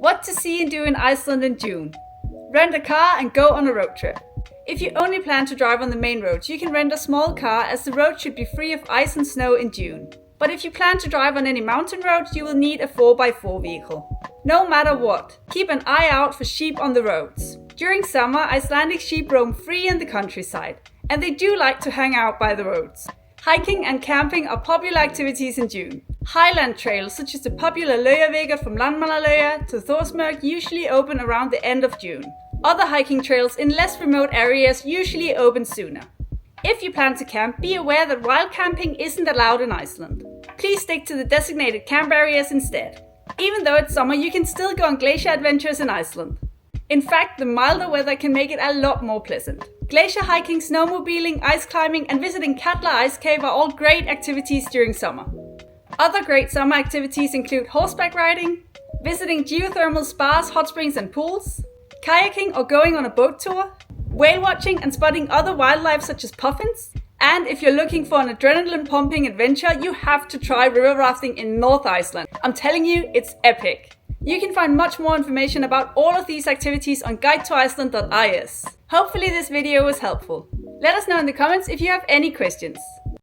What to see and do in Iceland in June. Rent a car and go on a road trip. If you only plan to drive on the main roads, you can rent a small car as the road should be free of ice and snow in June. But if you plan to drive on any mountain roads, you will need a 4x4 vehicle. No matter what, keep an eye out for sheep on the roads. During summer, Icelandic sheep roam free in the countryside, and they do like to hang out by the roads. Hiking and camping are popular activities in June. Highland trails such as the popular Laugavegur from Landmannalauga to Thorsmörk usually open around the end of June. Other hiking trails in less remote areas usually open sooner. If you plan to camp, be aware that wild camping isn't allowed in Iceland. Please stick to the designated camp areas instead. Even though it's summer, you can still go on glacier adventures in Iceland. In fact, the milder weather can make it a lot more pleasant. Glacier hiking, snowmobiling, ice climbing and visiting Katla Ice Cave are all great activities during summer. Other great summer activities include horseback riding, visiting geothermal spas, hot springs and pools, kayaking or going on a boat tour, whale watching and spotting other wildlife such as puffins, and if you're looking for an adrenaline-pumping adventure, you have to try river rafting in North Iceland. I'm telling you, it's epic. You can find much more information about all of these activities on guidetoiceland.is. Hopefully this video was helpful. Let us know in the comments if you have any questions.